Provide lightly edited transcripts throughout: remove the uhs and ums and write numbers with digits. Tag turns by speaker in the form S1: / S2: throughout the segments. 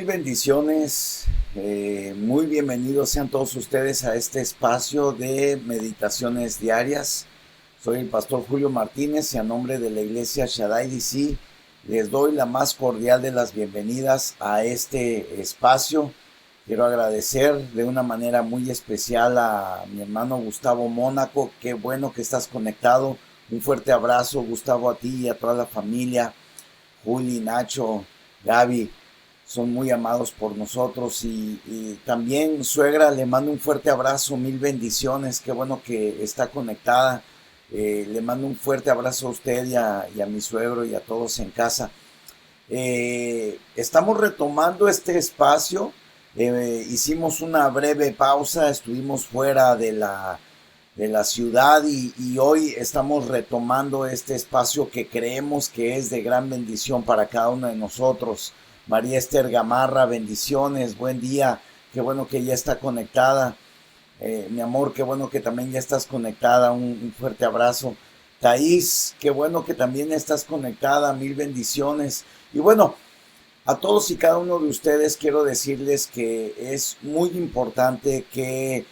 S1: bendiciones, muy bienvenidos sean todos ustedes a este espacio de meditaciones diarias. Soy el pastor Julio Martínez y a nombre de la iglesia Shaddai DC les doy la más cordial de las bienvenidas a este espacio. Quiero agradecer de una manera muy especial a mi hermano Gustavo Mónaco. Qué bueno que estás conectado. Un fuerte abrazo, Gustavo, a ti y a toda la familia. Juli, Nacho, Gaby, son muy amados por nosotros y también suegra, le mando un fuerte abrazo, mil bendiciones, qué bueno que está conectada. Le mando un fuerte abrazo a usted y a mi suegro y a todos en casa. Estamos retomando este espacio. Hicimos una breve pausa, estuvimos fuera de la ciudad y hoy estamos retomando este espacio que creemos que es de gran bendición para cada uno de nosotros. María Esther Gamarra, bendiciones, buen día, qué bueno que ya está conectada. Mi amor, qué bueno que también ya estás conectada, un fuerte abrazo. Thaís, qué bueno que también estás conectada, mil bendiciones. Y bueno, a todos y cada uno de ustedes quiero decirles que es muy importante que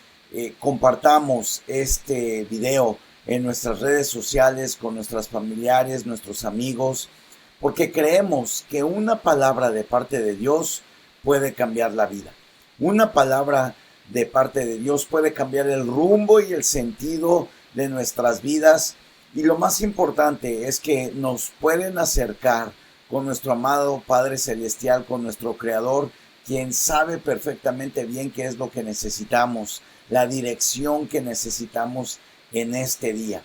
S1: compartamos este video en nuestras redes sociales con nuestros familiares, nuestros amigos, porque creemos que una palabra de parte de Dios puede cambiar la vida. Una palabra de parte de Dios puede cambiar el rumbo y el sentido de nuestras vidas. Y lo más importante es que nos pueden acercar con nuestro amado Padre Celestial, con nuestro Creador, quien sabe perfectamente bien qué es lo que necesitamos, la dirección que necesitamos en este día.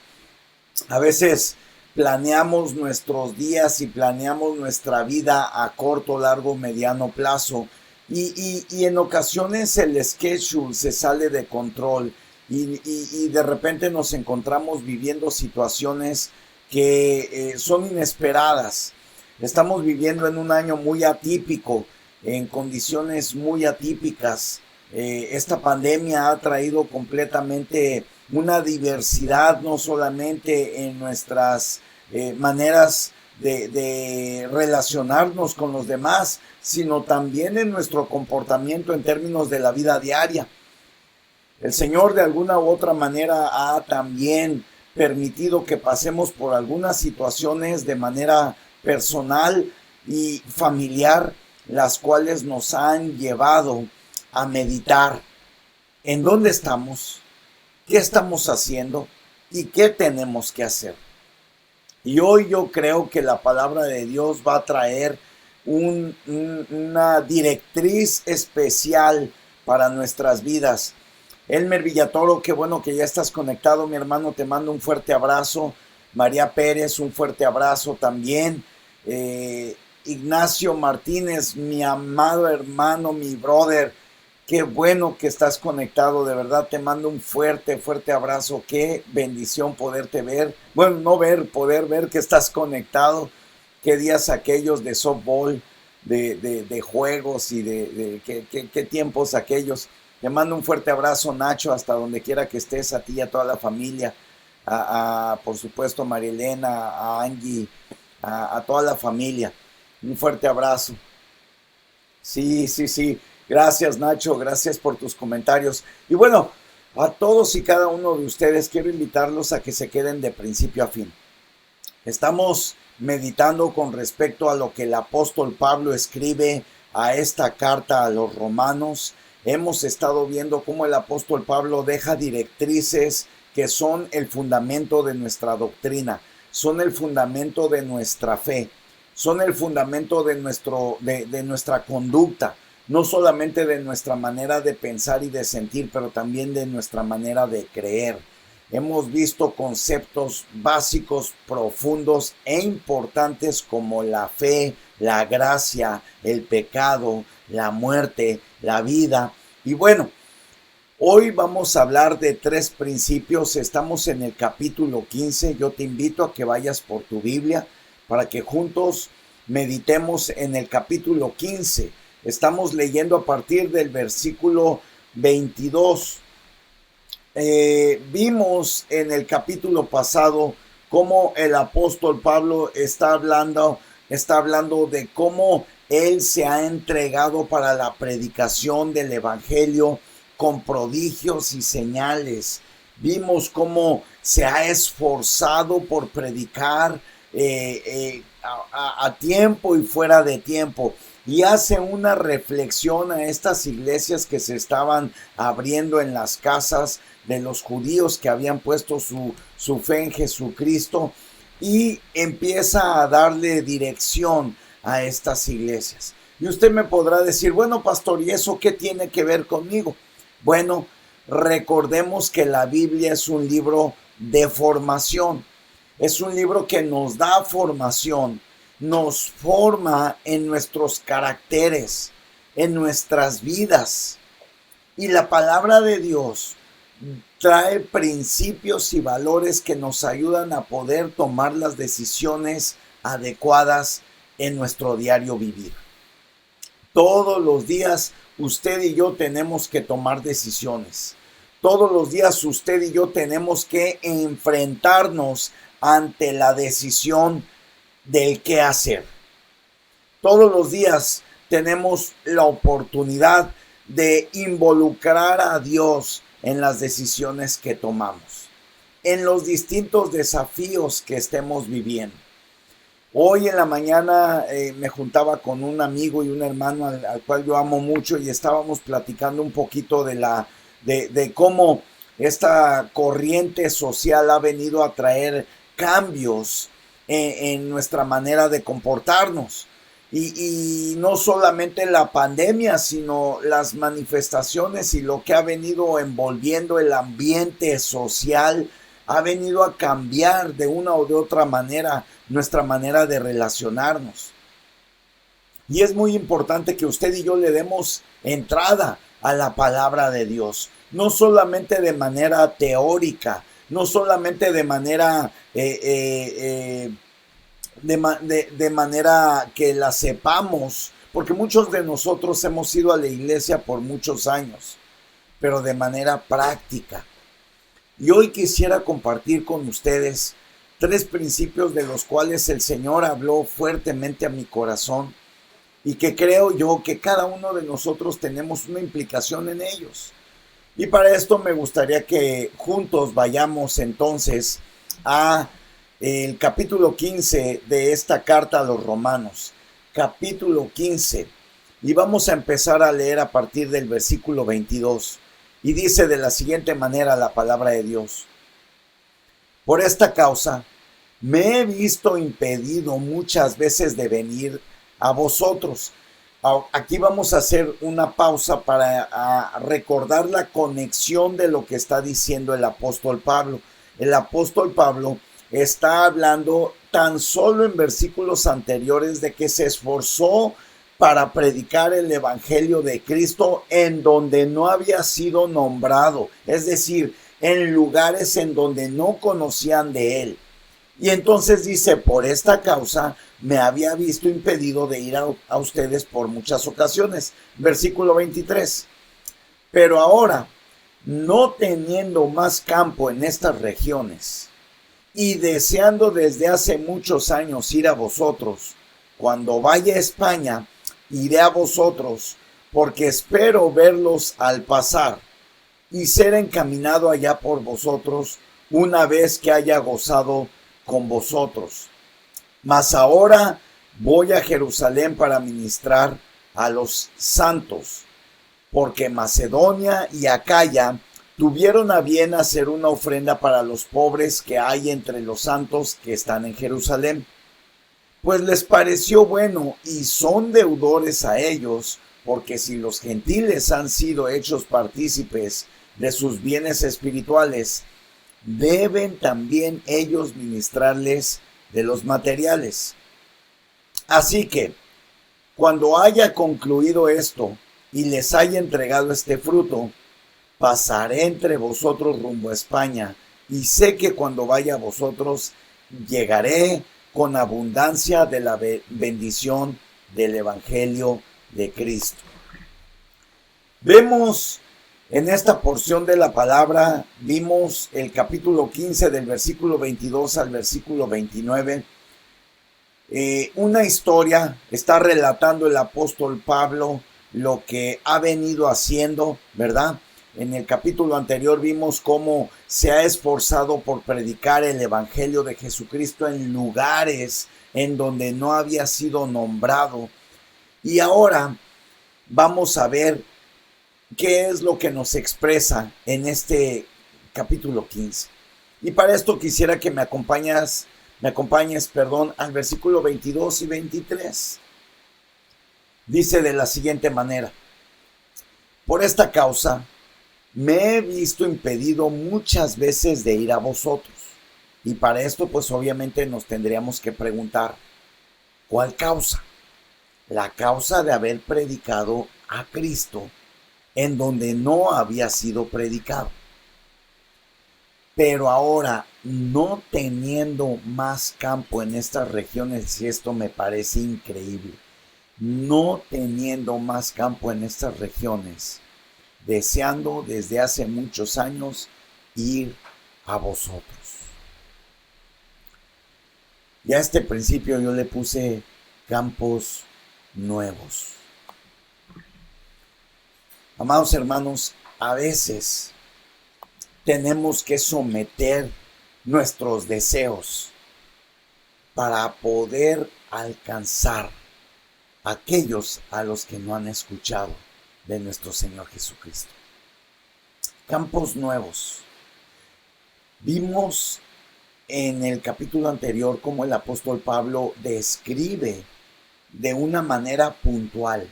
S1: A veces planeamos nuestros días y planeamos nuestra vida a corto, largo, mediano plazo y en ocasiones el schedule se sale de control y de repente nos encontramos viviendo situaciones que son inesperadas. Estamos viviendo en un año muy atípico, en condiciones muy atípicas. Esta pandemia ha traído completamente una diversidad, no solamente en nuestras maneras de relacionarnos con los demás, sino también en nuestro comportamiento en términos de la vida diaria. El Señor de alguna u otra manera ha también permitido que pasemos por algunas situaciones de manera personal y familiar, las cuales nos han llevado a meditar en dónde estamos, qué estamos haciendo y qué tenemos que hacer. Y hoy yo creo que la palabra de Dios va a traer una directriz especial para nuestras vidas. Elmer Villatoro, qué bueno que ya estás conectado, mi hermano, te mando un fuerte abrazo. María Pérez, un fuerte abrazo también. Ignacio Martínez, mi amado hermano, mi brother, qué bueno que estás conectado, de verdad te mando un fuerte, fuerte abrazo, qué bendición poderte ver, bueno, no ver, poder ver que estás conectado, qué días aquellos de softball, de juegos y qué tiempos aquellos. Te mando un fuerte abrazo, Nacho, hasta donde quiera que estés, a ti y a toda la familia, por supuesto a Marielena, a Angie, a toda la familia, un fuerte abrazo. Sí, sí, sí. Gracias, Nacho. Gracias por tus comentarios. Y bueno, a todos y cada uno de ustedes quiero invitarlos a que se queden de principio a fin. Estamos meditando con respecto a lo que el apóstol Pablo escribe a esta carta a los romanos. Hemos estado viendo cómo el apóstol Pablo deja directrices que son el fundamento de nuestra doctrina, son el fundamento de nuestra fe, son el fundamento de nuestra conducta, no solamente de nuestra manera de pensar y de sentir, pero también de nuestra manera de creer. Hemos visto conceptos básicos, profundos e importantes como la fe, la gracia, el pecado, la muerte, la vida. Y bueno, hoy vamos a hablar de 3 principios. Estamos en el capítulo 15. Yo te invito a que vayas por tu Biblia para que juntos meditemos en el capítulo 15. Estamos leyendo a partir del versículo 22. Vimos en el capítulo pasado cómo el apóstol Pablo está hablando de cómo Él se ha entregado para la predicación del Evangelio con prodigios y señales. Vimos cómo se ha esforzado por predicar a tiempo y fuera de tiempo. Y hace una reflexión a estas iglesias que se estaban abriendo en las casas de los judíos que habían puesto su fe en Jesucristo, y empieza a darle dirección a estas iglesias. Y usted me podrá decir, bueno, pastor, ¿y eso qué tiene que ver conmigo? Bueno, recordemos que la Biblia es un libro de formación. Es un libro que nos da formación, nos forma en nuestros caracteres, en nuestras vidas. Y la palabra de Dios trae principios y valores que nos ayudan a poder tomar las decisiones adecuadas en nuestro diario vivir. Todos los días usted y yo tenemos que tomar decisiones. Todos los días usted y yo tenemos que enfrentarnos ante la decisión del qué hacer. Todos los días tenemos la oportunidad de involucrar a Dios en las decisiones que tomamos, en los distintos desafíos que estemos viviendo. Hoy en la mañana me juntaba con un amigo y un hermano al cual yo amo mucho, y estábamos platicando un poquito de cómo esta corriente social ha venido a traer cambios en nuestra manera de comportarnos. Y no solamente la pandemia, sino las manifestaciones y lo que ha venido envolviendo el ambiente social ha venido a cambiar de una o de otra manera nuestra manera de relacionarnos. Y es muy importante que usted y yo le demos entrada a la palabra de Dios, no solamente de manera teórica, no solamente de manera de manera que la sepamos, porque muchos de nosotros hemos ido a la iglesia por muchos años, pero de manera práctica. Y hoy quisiera compartir con ustedes 3 principios de los cuales el Señor habló fuertemente a mi corazón, y que creo yo que cada uno de nosotros tenemos una implicación en ellos. Y para esto me gustaría que juntos vayamos entonces a el capítulo 15 de esta carta a los Romanos, capítulo 15, y vamos a empezar a leer a partir del versículo 22, y dice de la siguiente manera la palabra de Dios: por esta causa me he visto impedido muchas veces de venir a vosotros. Aquí vamos a hacer una pausa para recordar la conexión de lo que está diciendo el apóstol Pablo. El apóstol Pablo está hablando tan solo en versículos anteriores de que se esforzó para predicar el evangelio de Cristo en donde no había sido nombrado, es decir, en lugares en donde no conocían de él. Y entonces dice, por esta causa me había visto impedido de ir a ustedes por muchas ocasiones. Versículo 23. Pero ahora, no teniendo más campo en estas regiones, y deseando desde hace muchos años ir a vosotros, cuando vaya a España, iré a vosotros, porque espero verlos al pasar, y ser encaminado allá por vosotros, una vez que haya gozado con vosotros. Mas ahora voy a Jerusalén para ministrar a los santos, porque Macedonia y Acaya tuvieron a bien hacer una ofrenda para los pobres que hay entre los santos que están en Jerusalén. Pues les pareció bueno, y son deudores a ellos, porque si los gentiles han sido hechos partícipes de sus bienes espirituales, deben también ellos ministrarles de los materiales. Así que, cuando haya concluido esto y les haya entregado este fruto, pasaré entre vosotros rumbo a España, y sé que cuando vaya a vosotros llegaré con abundancia de la bendición del Evangelio de Cristo. Vemos en esta porción de la palabra, vimos el capítulo 15 del versículo 22 al versículo 29, una historia, está relatando el apóstol Pablo lo que ha venido haciendo, ¿verdad? En el capítulo anterior vimos cómo se ha esforzado por predicar el evangelio de Jesucristo en lugares en donde no había sido nombrado. Y ahora vamos a ver qué es lo que nos expresa en este capítulo 15. Y para esto quisiera que me acompañes, al versículo 22 y 23. Dice de la siguiente manera: por esta causa me he visto impedido muchas veces de ir a vosotros. Y para esto pues obviamente nos tendríamos que preguntar, ¿cuál causa? La causa de haber predicado a Cristo en donde no había sido predicado. Pero ahora, no teniendo más campo en estas regiones, y esto me parece increíble, no teniendo más campo en estas regiones, deseando desde hace muchos años ir a vosotros. Y a este principio yo le puse campos nuevos. Amados hermanos, a veces tenemos que someter nuestros deseos para poder alcanzar a aquellos a los que no han escuchado de nuestro Señor Jesucristo. Campos nuevos. Vimos en el capítulo anterior cómo el apóstol Pablo describe de una manera puntual: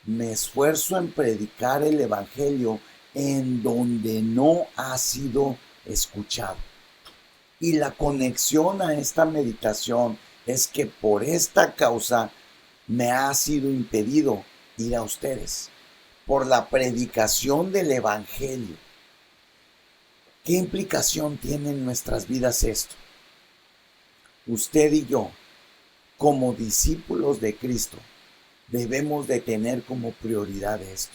S1: me esfuerzo en predicar el evangelio en donde no ha sido escuchado. Y la conexión a esta meditación es que por esta causa me ha sido impedido ir a ustedes, por la predicación del evangelio. ¿Qué implicación tiene en nuestras vidas esto? Usted y yo, como discípulos de Cristo, debemos de tener como prioridad esto: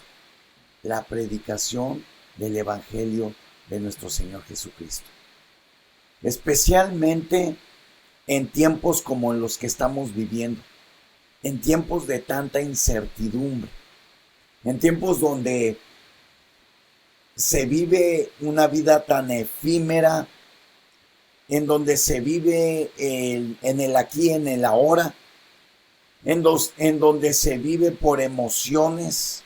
S1: la predicación del evangelio de nuestro Señor Jesucristo. Especialmente en tiempos como los que estamos viviendo, en tiempos de tanta incertidumbre, en tiempos donde se vive una vida tan efímera, en donde se vive en el aquí, en el ahora, en donde se vive por emociones,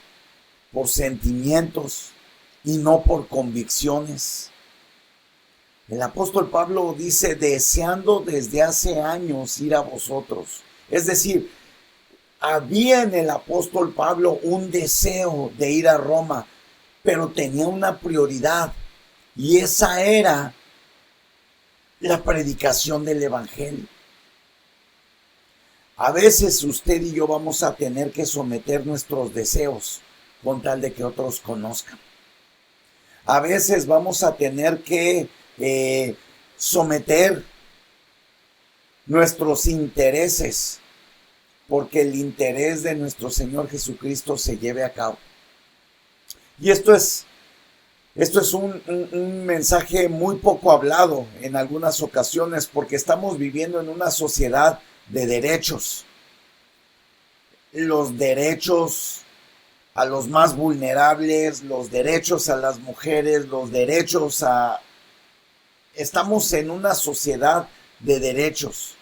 S1: por sentimientos y no por convicciones. El apóstol Pablo dice: deseando desde hace años ir a vosotros. Es decir, había en el apóstol Pablo un deseo de ir a Roma, pero tenía una prioridad, y esa era la predicación del evangelio. A veces usted y yo vamos a tener que someter nuestros deseos con tal de que otros conozcan. A veces vamos a tener que someter nuestros intereses porque el interés de nuestro Señor Jesucristo se lleve a cabo. Y esto es un mensaje muy poco hablado en algunas ocasiones, porque estamos viviendo en una sociedad de derechos. Los derechos a los más vulnerables, los derechos a las mujeres, los derechos a... Estamos en una sociedad de derechos,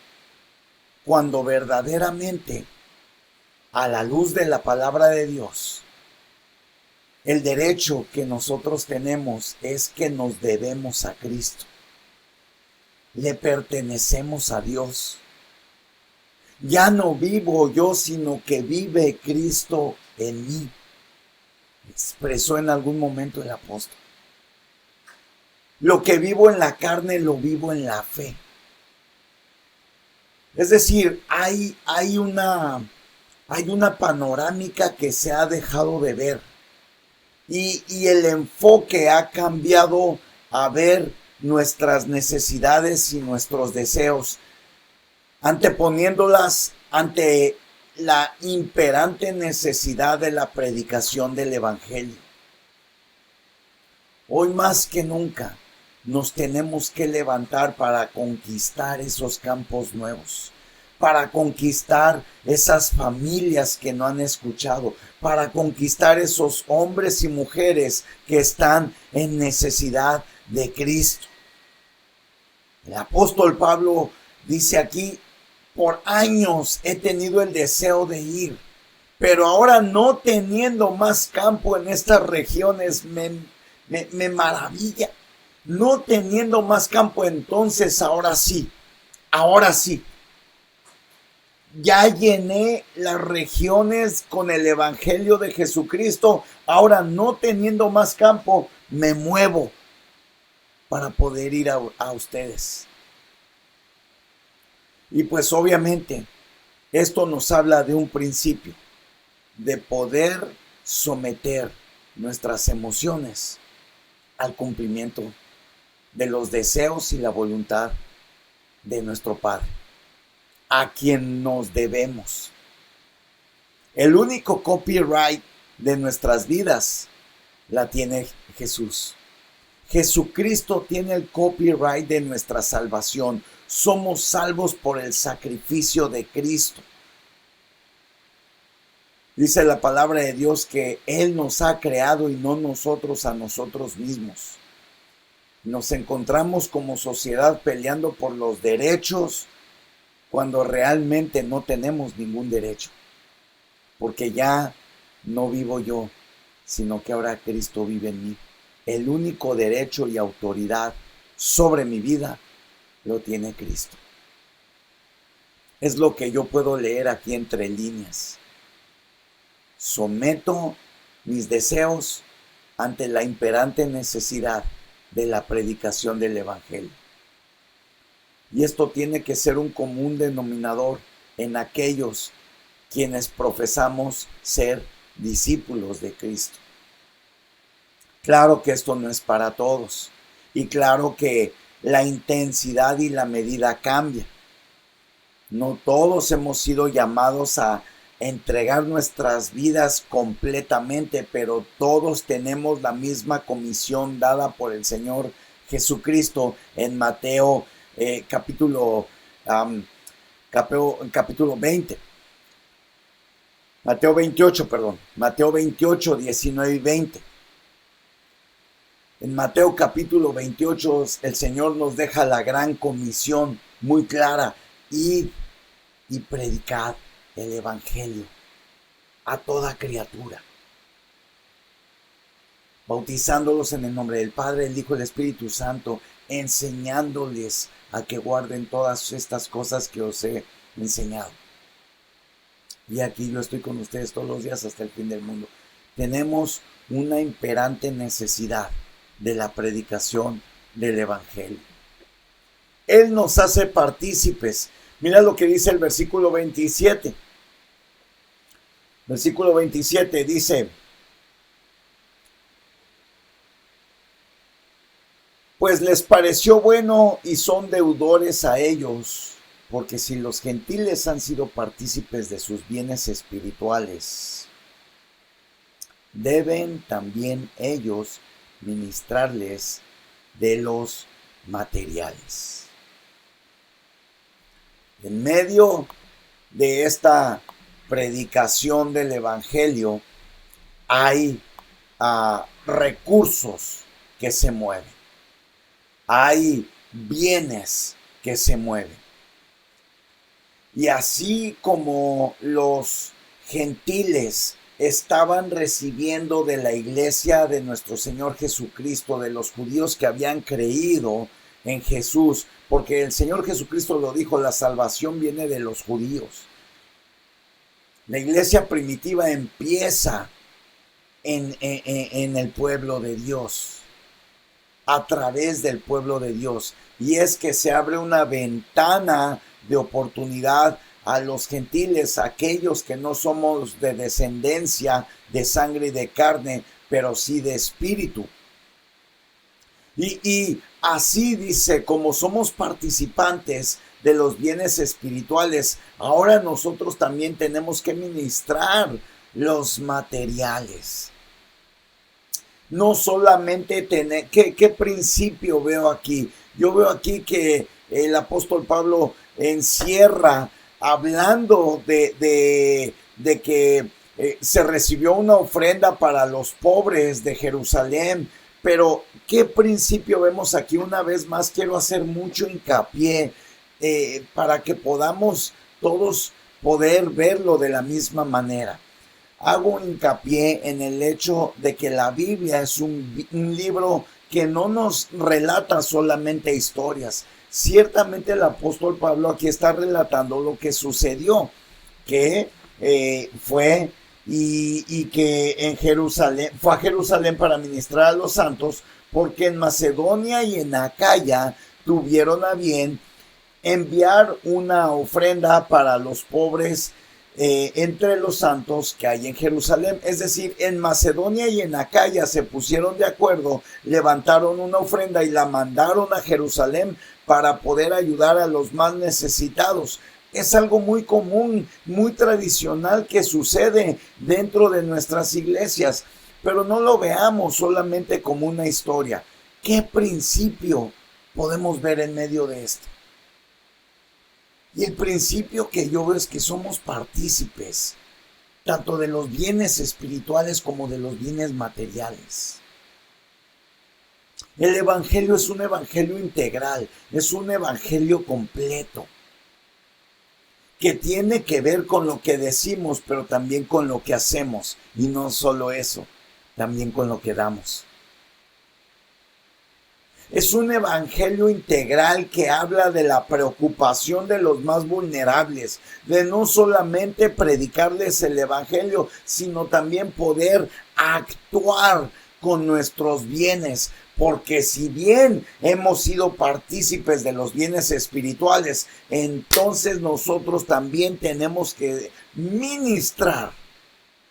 S1: cuando verdaderamente, a la luz de la palabra de Dios, el derecho que nosotros tenemos es que nos debemos a Cristo. Le pertenecemos a Dios. Ya no vivo yo, sino que vive Cristo en mí, expresó en algún momento el apóstol. Lo que vivo en la carne, lo vivo en la fe. Es decir, hay una panorámica que se ha dejado de ver. Y el enfoque ha cambiado a ver nuestras necesidades y nuestros deseos, anteponiéndolas ante la imperante necesidad de la predicación del evangelio. Hoy más que nunca nos tenemos que levantar para conquistar esos campos nuevos, para conquistar esas familias que no han escuchado, para conquistar esos hombres y mujeres que están en necesidad de Cristo. El apóstol Pablo dice aquí: por años he tenido el deseo de ir, pero ahora no teniendo más campo en estas regiones me maravilla. No teniendo más campo, entonces ahora sí. Ya llené las regiones con el evangelio de Jesucristo. Ahora, no teniendo más campo, me muevo para poder ir a ustedes. Y pues obviamente esto nos habla de un principio, de poder someter nuestras emociones al cumplimiento de los deseos y la voluntad de nuestro Padre, a quien nos debemos. El único copyright de nuestras vidas la tiene Jesús. Jesucristo tiene el copyright de nuestra salvación. Somos salvos por el sacrificio de Cristo. Dice la palabra de Dios que Él nos ha creado y no nosotros a nosotros mismos. Nos encontramos como sociedad peleando por los derechos cuando realmente no tenemos ningún derecho. Porque ya no vivo yo, sino que ahora Cristo vive en mí. El único derecho y autoridad sobre mi vida lo tiene Cristo. Es lo que yo puedo leer aquí entre líneas. Someto mis deseos ante la imperante necesidad de la predicación del Evangelio. Y esto tiene que ser un común denominador en aquellos quienes profesamos ser discípulos de Cristo. Claro que esto no es para todos, y claro que la intensidad y la medida cambian. No todos hemos sido llamados a entregar nuestras vidas completamente, pero todos tenemos la misma comisión dada por el Señor Jesucristo en Mateo capítulo 20. Mateo 28, 19 y 20. En Mateo capítulo 28 el Señor nos deja la gran comisión muy clara: id y predicad el Evangelio a toda criatura, bautizándolos en el nombre del Padre, el Hijo y el Espíritu Santo, enseñándoles a que guarden todas estas cosas que os he enseñado. Y aquí yo estoy con ustedes todos los días hasta el fin del mundo. Tenemos una imperante necesidad de la predicación del Evangelio. Él nos hace partícipes. Mira lo que dice el versículo 27. Versículo 27 dice: pues les pareció bueno y son deudores a ellos, porque si los gentiles han sido partícipes de sus bienes espirituales, deben también ellos ministrarles de los materiales. En medio de esta predicación del Evangelio hay recursos que se mueven, hay bienes que se mueven. Y así como los gentiles estaban recibiendo de la iglesia de nuestro Señor Jesucristo, de los judíos que habían creído en Jesús, porque el Señor Jesucristo lo dijo: la salvación viene de los judíos. La iglesia primitiva empieza en el pueblo de Dios, a través del pueblo de Dios, y es que se abre una ventana de oportunidad a los gentiles, aquellos que no somos de descendencia de sangre y de carne, pero sí de espíritu. Y así dice, como somos participantes de los bienes espirituales, ahora nosotros también tenemos que ministrar los materiales. No solamente tener, ¿qué principio veo aquí? Yo veo aquí que el apóstol Pablo encierra hablando de que se recibió una ofrenda para los pobres de Jerusalén. Pero, ¿qué principio vemos aquí? Una vez más, quiero hacer mucho hincapié para que podamos todos poder verlo de la misma manera. Hago hincapié en el hecho de que la Biblia es un libro que no nos relata solamente historias. Ciertamente el apóstol Pablo aquí está relatando lo que sucedió, que fue y que en Jerusalén, fue a Jerusalén para ministrar a los santos, porque en Macedonia y en Acaya tuvieron a bien enviar una ofrenda para los pobres entre los santos que hay en Jerusalén. Es decir, en Macedonia y en Acaya se pusieron de acuerdo, levantaron una ofrenda y la mandaron a Jerusalén para poder ayudar a los más necesitados. Es algo muy común, muy tradicional que sucede dentro de nuestras iglesias, pero no lo veamos solamente como una historia. ¿Qué principio podemos ver en medio de esto? Y el principio que yo veo es que somos partícipes tanto de los bienes espirituales como de los bienes materiales. El evangelio es un evangelio integral, es un evangelio completo, que tiene que ver con lo que decimos, pero también con lo que hacemos. Y no solo eso, también con lo que damos. Es un evangelio integral que habla de la preocupación de los más vulnerables, de no solamente predicarles el evangelio, sino también poder actuar con nuestros bienes. Porque si bien hemos sido partícipes de los bienes espirituales, entonces nosotros también tenemos que ministrar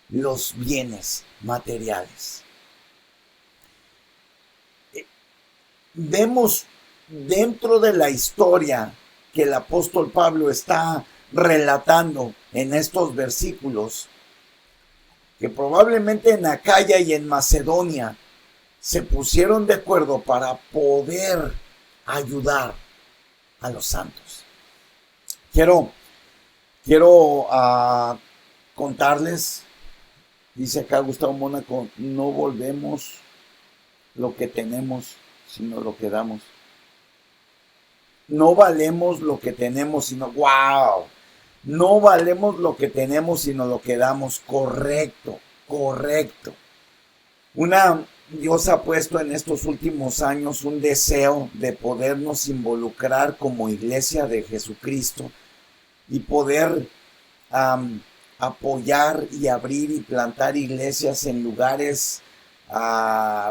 S1: los bienes materiales. Vemos dentro de la historia que el apóstol Pablo está relatando en estos versículos, que probablemente en Acaya y en Macedonia se pusieron de acuerdo para poder ayudar a los santos. Quiero contarles, dice acá Gustavo Mónaco, no volvemos lo que tenemos, sino lo que damos. No valemos lo que tenemos, sino, wow, no valemos lo que tenemos, sino lo que damos. Correcto. Dios ha puesto en estos últimos años un deseo de podernos involucrar como iglesia de Jesucristo y poder apoyar y abrir y plantar iglesias en lugares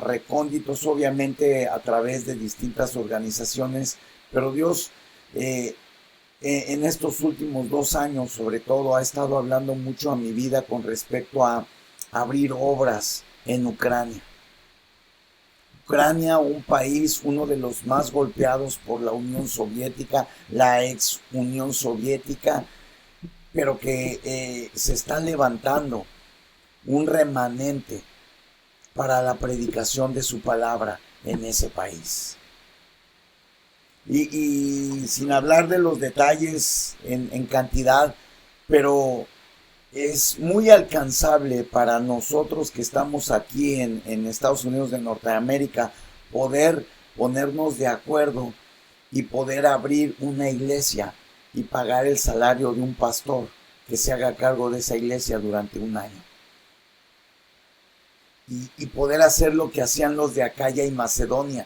S1: recónditos, obviamente a través de distintas organizaciones, pero Dios en estos últimos 2 años sobre todo ha estado hablando mucho a mi vida con respecto a abrir obras en Ucrania. Ucrania, un país, uno de los más golpeados por la Unión Soviética, la ex Unión Soviética, pero que se está levantando un remanente para la predicación de su palabra en ese país. Y sin hablar de los detalles en cantidad, pero es muy alcanzable para nosotros que estamos aquí en Estados Unidos de Norteamérica poder ponernos de acuerdo y poder abrir una iglesia y pagar el salario de un pastor que se haga cargo de esa iglesia durante 1 año. Y poder hacer lo que hacían los de Acaya y Macedonia,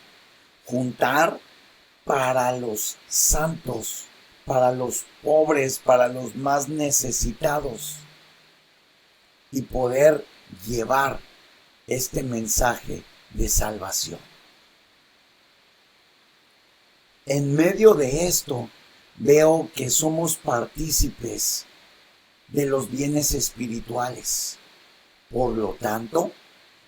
S1: juntar para los santos, para los pobres, para los más necesitados, y poder llevar este mensaje de salvación. En medio de esto, veo que somos partícipes de los bienes espirituales. Por lo tanto,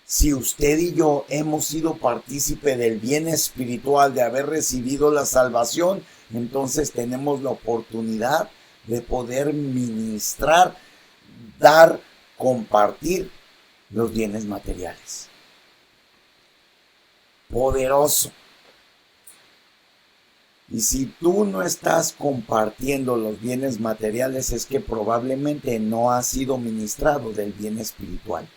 S1: si usted y yo hemos sido partícipe del bien espiritual de haber recibido la salvación, entonces tenemos la oportunidad de poder ministrar, dar, compartir los bienes materiales. Poderoso. Y si tú no estás compartiendo los bienes materiales, es que probablemente no has sido ministrado del bien espiritual.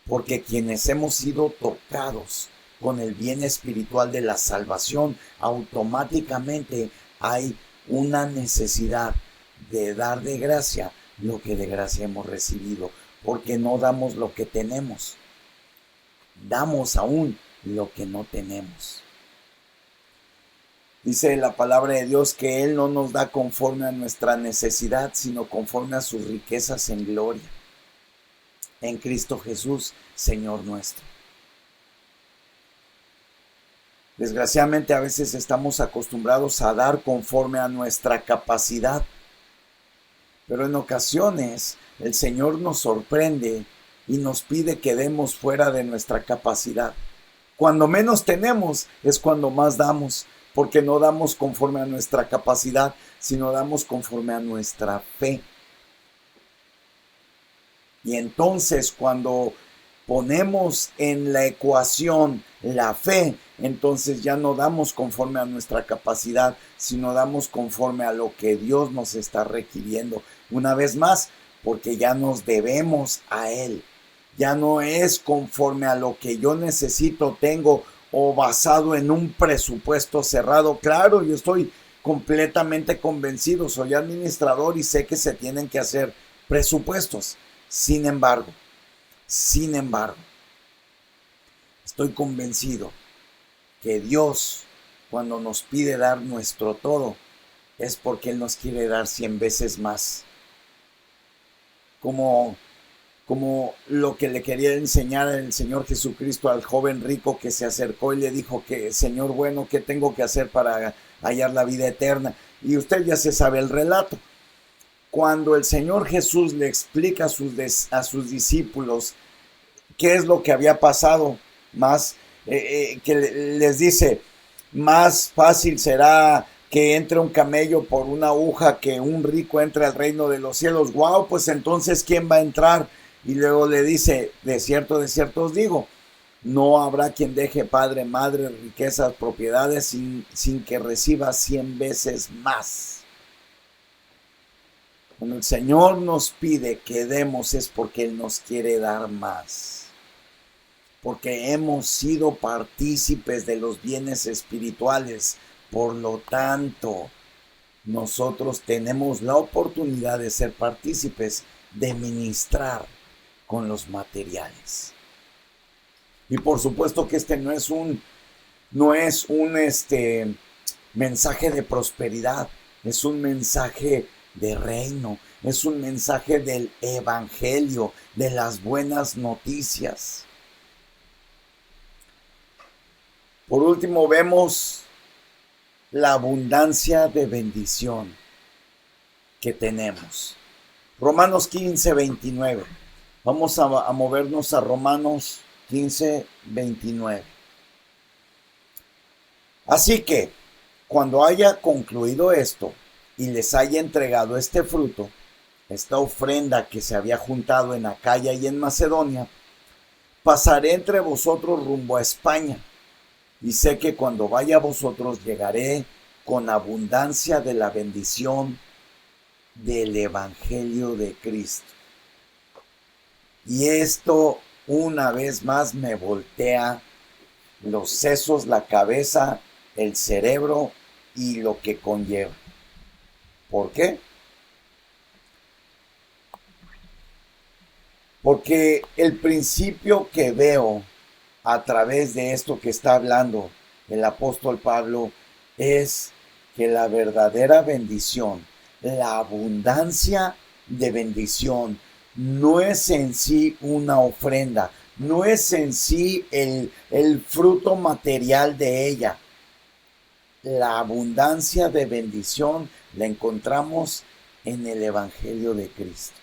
S1: Porque quienes hemos sido tocados con el bien espiritual de la salvación, automáticamente hay una necesidad de dar de gracia lo que de gracia hemos recibido, porque no damos lo que tenemos, damos aún lo que no tenemos. Dice la palabra de Dios que Él no nos da conforme a nuestra necesidad, sino conforme a sus riquezas en gloria, en Cristo Jesús, Señor nuestro. Desgraciadamente a veces estamos acostumbrados a dar conforme a nuestra capacidad, pero en ocasiones el Señor nos sorprende y nos pide que demos fuera de nuestra capacidad. Cuando menos tenemos es cuando más damos, porque no damos conforme a nuestra capacidad, sino damos conforme a nuestra fe. Y entonces cuando ponemos en la ecuación la fe, entonces ya no damos conforme a nuestra capacidad, sino damos conforme a lo que Dios nos está requiriendo. Una vez más, porque ya nos debemos a Él. Ya no es conforme a lo que yo necesito, tengo, o basado en un presupuesto cerrado. Claro, yo estoy completamente convencido, soy administrador y sé que se tienen que hacer presupuestos. Sin embargo, estoy convencido que Dios, cuando nos pide dar nuestro todo, es porque Él nos quiere dar 100 veces más. Como lo que le quería enseñar el Señor Jesucristo al joven rico que se acercó y le dijo que, Señor bueno, ¿qué tengo que hacer para hallar la vida eterna? Y usted ya se sabe el relato. Cuando el Señor Jesús le explica a sus discípulos qué es lo que había pasado, que les dice, más fácil será que entre un camello por una aguja que un rico entre al reino de los cielos. Wow, pues entonces ¿quién va a entrar? Y luego le dice, de cierto os digo, no habrá quien deje padre, madre, riquezas, propiedades sin que reciba 100 veces más. Cuando el Señor nos pide que demos es porque Él nos quiere dar más. Porque hemos sido partícipes de los bienes espirituales. Por lo tanto, nosotros tenemos la oportunidad de ser partícipes, de ministrar con los materiales. Y por supuesto que este no es un mensaje de prosperidad, es un mensaje de reino, es un mensaje del evangelio, de las buenas noticias. Por último, vemos la abundancia de bendición que tenemos. Romanos 15, 29. Vamos a movernos a Romanos 15, 29. Así que, cuando haya concluido esto y les haya entregado este fruto, esta ofrenda que se había juntado en Acaya y en Macedonia, pasaré entre vosotros rumbo a España. Y sé que cuando vaya a vosotros llegaré con abundancia de la bendición del Evangelio de Cristo. Y esto una vez más me voltea los sesos, la cabeza, el cerebro y lo que conlleva. ¿Por qué? Porque el principio que veo a través de esto que está hablando el apóstol Pablo es que la verdadera bendición, la abundancia de bendición, no es en sí una ofrenda, no es en sí el fruto material de ella. La abundancia de bendición la encontramos en el Evangelio de Cristo.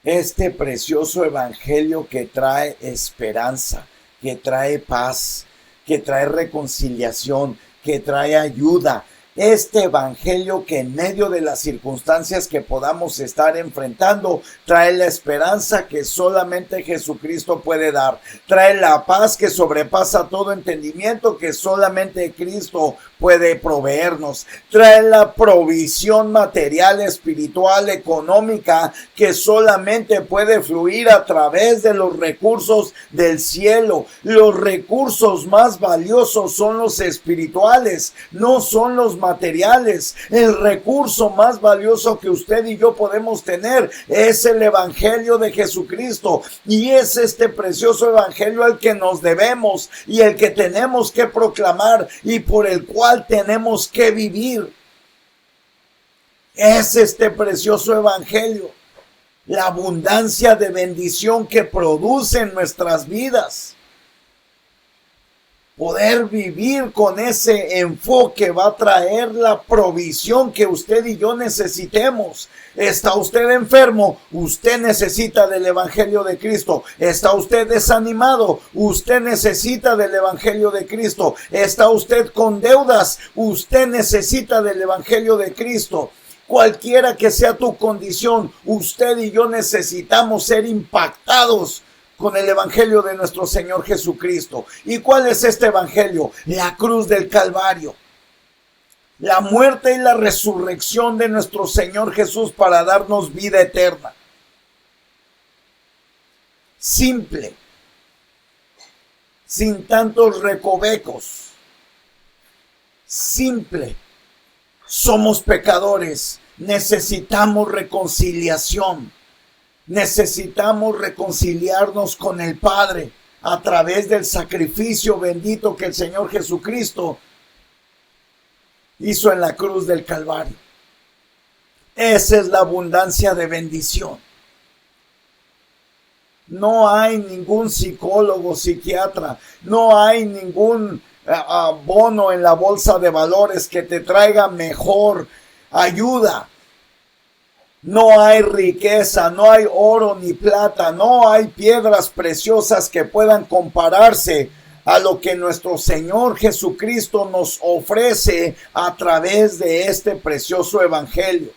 S1: Este precioso evangelio que trae esperanza, que trae paz, que trae reconciliación, que trae ayuda. Este evangelio que en medio de las circunstancias que podamos estar enfrentando, trae la esperanza que solamente Jesucristo puede dar. Trae la paz que sobrepasa todo entendimiento que solamente Cristo puede proveernos. Trae la provisión material, espiritual, económica que solamente puede fluir a través de los recursos del cielo. Los recursos más valiosos son los espirituales, no son los materiales. El recurso más valioso que usted y yo podemos tener es el evangelio de Jesucristo, y es este precioso evangelio al que nos debemos y el que tenemos que proclamar y por el cual tenemos que vivir. Es este precioso evangelio, la abundancia de bendición que produce en nuestras vidas. Poder vivir con ese enfoque va a traer la provisión que usted y yo necesitemos. ¿Está usted enfermo? Usted necesita del evangelio de Cristo. ¿Está usted desanimado? Usted necesita del evangelio de Cristo. ¿Está usted con deudas? Usted necesita del evangelio de Cristo. Cualquiera que sea tu condición, usted y yo necesitamos ser impactados con el evangelio de nuestro Señor Jesucristo. ¿Y cuál es este evangelio? La cruz del Calvario. La muerte y la resurrección de nuestro Señor Jesús para darnos vida eterna. Simple. Sin tantos recovecos. Simple. Somos pecadores. Necesitamos reconciliación. Necesitamos reconciliarnos con el Padre a través del sacrificio bendito que el Señor Jesucristo hizo en la cruz del Calvario. Esa es la abundancia de bendición. No hay ningún psicólogo, psiquiatra, no hay ningún bono en la bolsa de valores que te traiga mejor ayuda. No hay riqueza, no hay oro ni plata, no hay piedras preciosas que puedan compararse a lo que nuestro Señor Jesucristo nos ofrece a través de este precioso evangelio.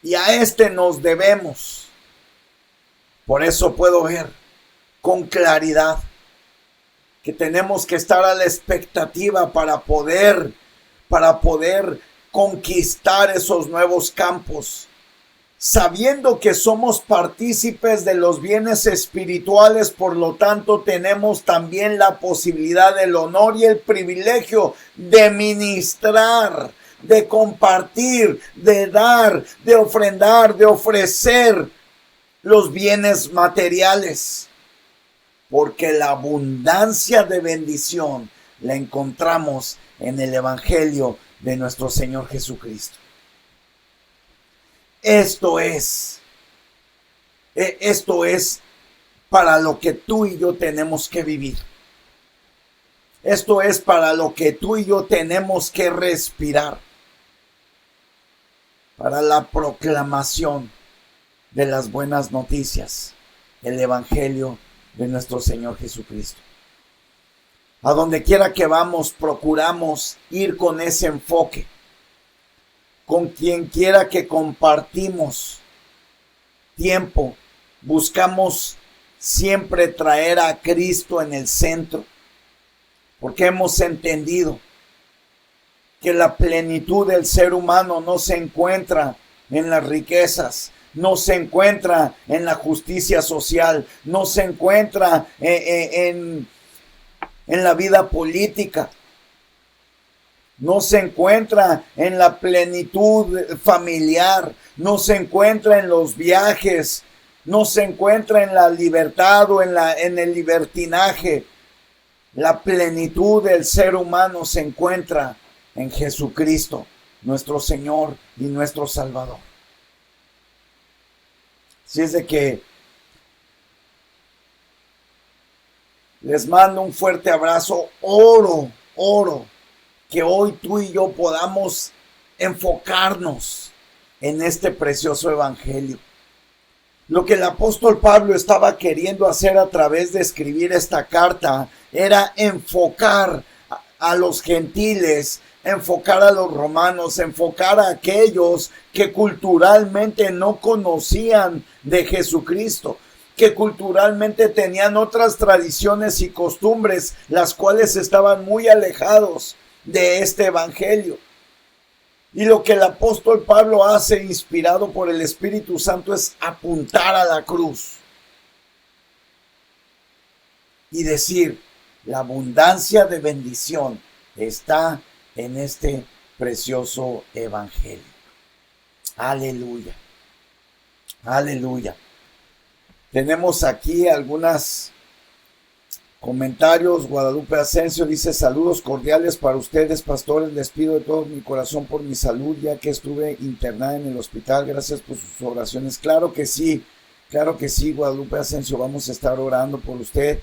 S1: Y a este nos debemos. Por eso puedo ver con claridad que tenemos que estar a la expectativa para poder conquistar esos nuevos campos, sabiendo que somos partícipes de los bienes espirituales. Por lo tanto, tenemos también la posibilidad, el honor y el privilegio de ministrar, de compartir, de dar, de ofrendar, de ofrecer los bienes materiales, porque la abundancia de bendición la encontramos en el evangelio de nuestro Señor Jesucristo. Esto es para lo que tú y yo tenemos que vivir. Esto es para lo que tú y yo tenemos que respirar. Para la proclamación de las buenas noticias, el evangelio de nuestro Señor Jesucristo. A donde quiera que vamos, procuramos ir con ese enfoque. Con quien quiera que compartimos tiempo, buscamos siempre traer a Cristo en el centro, porque hemos entendido que la plenitud del ser humano no se encuentra en las riquezas, no se encuentra en la justicia social, no se encuentra en la vida política, no se encuentra en la plenitud familiar, no se encuentra en los viajes, no se encuentra en la libertad o en el libertinaje. La plenitud del ser humano se encuentra en Jesucristo, nuestro Señor y nuestro Salvador. Así es de que les mando un fuerte abrazo. Oro que hoy tú y yo podamos enfocarnos en este precioso evangelio. Lo que el apóstol Pablo estaba queriendo hacer a través de escribir esta carta era enfocar a los gentiles, enfocar a los romanos, enfocar a aquellos que culturalmente no conocían de Jesucristo, que culturalmente tenían otras tradiciones y costumbres, las cuales estaban muy alejados de este evangelio. Y lo que el apóstol Pablo hace, inspirado por el Espíritu Santo, es apuntar a la cruz y decir: la abundancia de bendición está en este precioso evangelio. Aleluya. Aleluya. Tenemos aquí algunos comentarios. Guadalupe Asensio dice: saludos cordiales para ustedes, pastores. Les pido de todo mi corazón por mi salud, ya que estuve internada en el hospital. Gracias por sus oraciones. Claro que sí, Guadalupe Asensio. Vamos a estar orando por usted.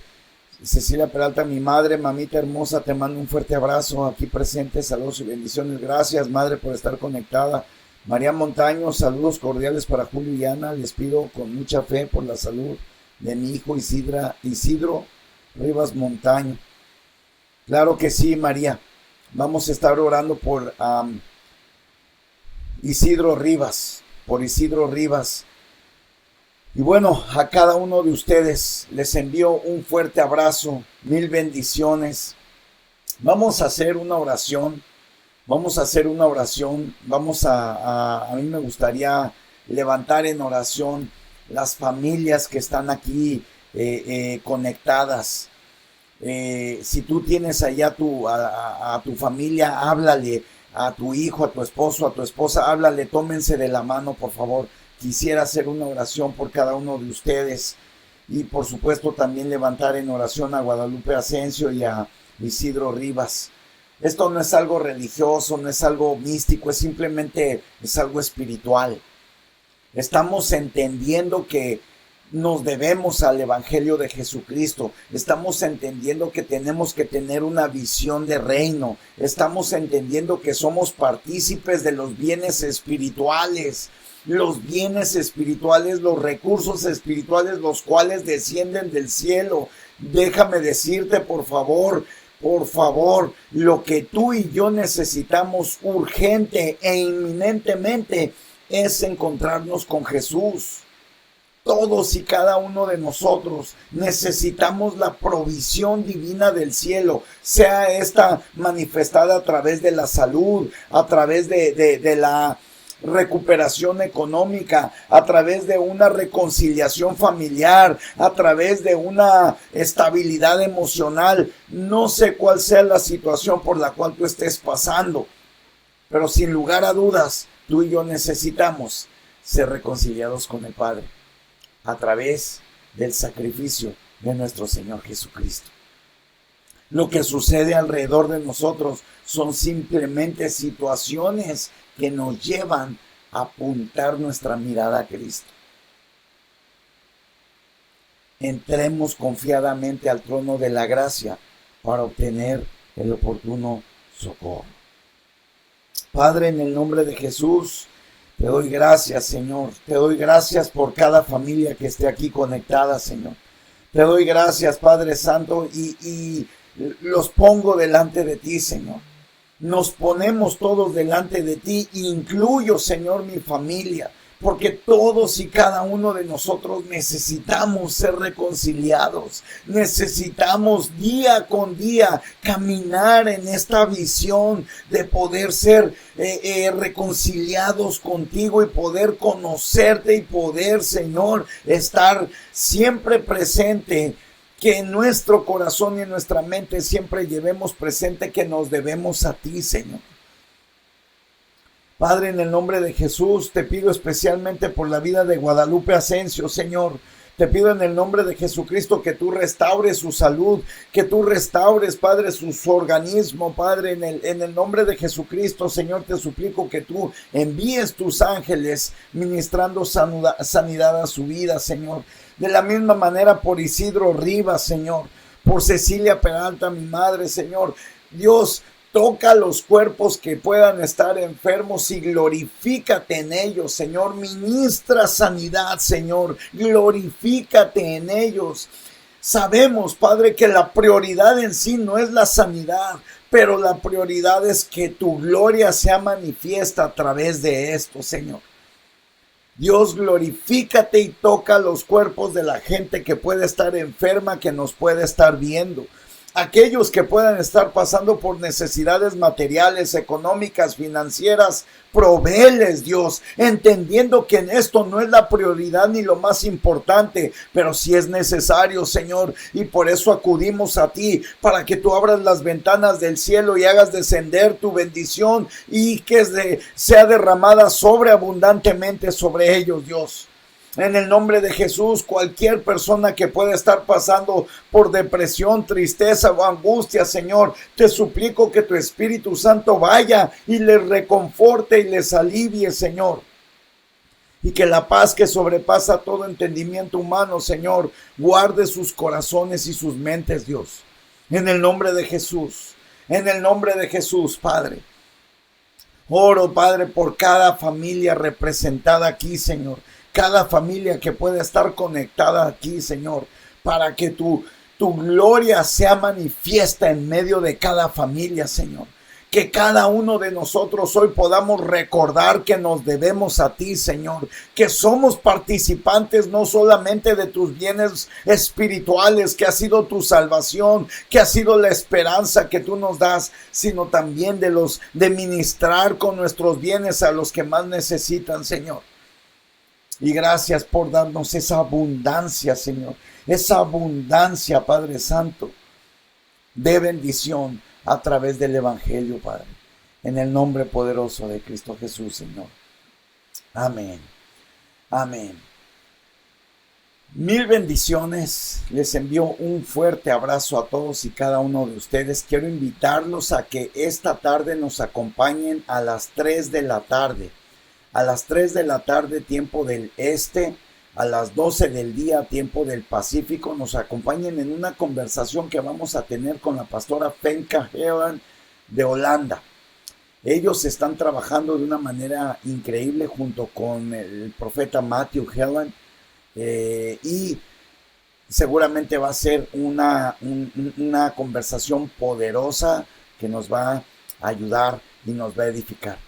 S1: Cecilia Peralta, mi madre, mamita hermosa, te mando un fuerte abrazo aquí presente. Saludos y bendiciones. Gracias, madre, por estar conectada. María Montaño, saludos cordiales para Julio y Ana. Les pido con mucha fe por la salud de mi hijo Isidro Rivas Montaño. Claro que sí, María. Vamos a estar orando por Isidro Rivas. Y bueno, a cada uno de ustedes les envío un fuerte abrazo, mil bendiciones. Vamos a hacer una oración. A mí me gustaría levantar en oración las familias que están aquí conectadas. Si tú tienes allá a tu familia, háblale a tu hijo, a tu esposo, a tu esposa, háblale, tómense de la mano, por favor. Quisiera hacer una oración por cada uno de ustedes y por supuesto también levantar en oración a Guadalupe Asensio y a Isidro Rivas. Esto no es algo religioso, no es algo místico, simplemente es algo espiritual. Estamos entendiendo que nos debemos al Evangelio de Jesucristo. Estamos entendiendo que tenemos que tener una visión de reino. Estamos entendiendo que somos partícipes de los bienes espirituales. Los bienes espirituales, los recursos espirituales, los cuales descienden del cielo. Déjame decirte, por favor, lo que tú y yo necesitamos urgente e inminentemente es encontrarnos con Jesús. Todos y cada uno de nosotros necesitamos la provisión divina del cielo, sea esta manifestada a través de la salud, a través de la recuperación económica, a través de una reconciliación familiar, a través de una estabilidad emocional. No sé cuál sea la situación por la cual tú estés pasando, pero sin lugar a dudas, tú y yo necesitamos ser reconciliados con el Padre a través del sacrificio de nuestro Señor Jesucristo. Lo que sucede alrededor de nosotros son simplemente situaciones que nos llevan a apuntar nuestra mirada a Cristo. Entremos confiadamente al trono de la gracia para obtener el oportuno socorro. Padre, en el nombre de Jesús, te doy gracias, Señor. Te doy gracias por cada familia que esté aquí conectada, Señor. Te doy gracias, Padre Santo, y los pongo delante de ti, Señor. Nos ponemos todos delante de ti, incluyo, Señor, mi familia, porque todos y cada uno de nosotros necesitamos ser reconciliados. Necesitamos día con día caminar en esta visión de poder ser reconciliados contigo y poder conocerte y poder, Señor, estar siempre presente. Que en nuestro corazón y en nuestra mente siempre llevemos presente que nos debemos a ti, Señor. Padre, en el nombre de Jesús, te pido especialmente por la vida de Guadalupe Asensio, Señor. Te pido en el nombre de Jesucristo que tú restaures su salud, que tú restaures, Padre, su organismo, Padre, en el nombre de Jesucristo, Señor, te suplico que tú envíes tus ángeles ministrando sanidad a su vida, Señor. De la misma manera por Isidro Rivas, Señor, por Cecilia Peralta, mi madre, Señor. Dios, toca los cuerpos que puedan estar enfermos y glorifícate en ellos, Señor. Ministra sanidad, Señor. Glorifícate en ellos. Sabemos, Padre, que la prioridad en sí no es la sanidad, pero la prioridad es que tu gloria sea manifiesta a través de esto, Señor. Dios, glorifícate y toca los cuerpos de la gente que puede estar enferma, que nos puede estar viendo. Aquellos que puedan estar pasando por necesidades materiales, económicas, financieras, provéeles, Dios, entendiendo que en esto no es la prioridad ni lo más importante, pero sí es necesario, Señor, y por eso acudimos a ti, para que tú abras las ventanas del cielo y hagas descender tu bendición y que sea derramada sobreabundantemente sobre ellos, Dios. En el nombre de Jesús, cualquier persona que pueda estar pasando por depresión, tristeza o angustia, Señor, te suplico que tu Espíritu Santo vaya y les reconforte y les alivie, Señor. Y que la paz que sobrepasa todo entendimiento humano, Señor, guarde sus corazones y sus mentes, Dios. En el nombre de Jesús, Padre. Oro, Padre, por cada familia representada aquí, Señor. Cada familia que pueda estar conectada aquí, Señor, para que tu gloria sea manifiesta en medio de cada familia, Señor. Que cada uno de nosotros hoy podamos recordar que nos debemos a ti, Señor. Que somos participantes no solamente de tus bienes espirituales, que ha sido tu salvación, que ha sido la esperanza que tú nos das, sino también de ministrar con nuestros bienes a los que más necesitan, Señor. Y gracias por darnos esa abundancia, Señor. Esa abundancia, Padre Santo, de bendición a través del Evangelio, Padre. En el nombre poderoso de Cristo Jesús, Señor. Amén. Amén. Mil bendiciones. Les envío un fuerte abrazo a todos y cada uno de ustedes. Quiero invitarlos a que esta tarde nos acompañen a las 3 de la tarde. A las 3 de la tarde, tiempo del este, a las 12 del día, tiempo del Pacífico, nos acompañen en una conversación que vamos a tener con la pastora Femke Helland de Holanda. Ellos están trabajando de una manera increíble junto con el profeta Matthew Helland y seguramente va a ser una conversación poderosa que nos va a ayudar y nos va a edificar.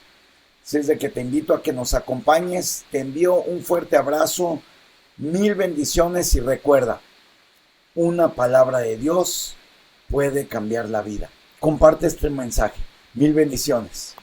S1: Así es de que te invito a que nos acompañes, te envío un fuerte abrazo, mil bendiciones y recuerda, una palabra de Dios puede cambiar la vida. Comparte este mensaje, mil bendiciones.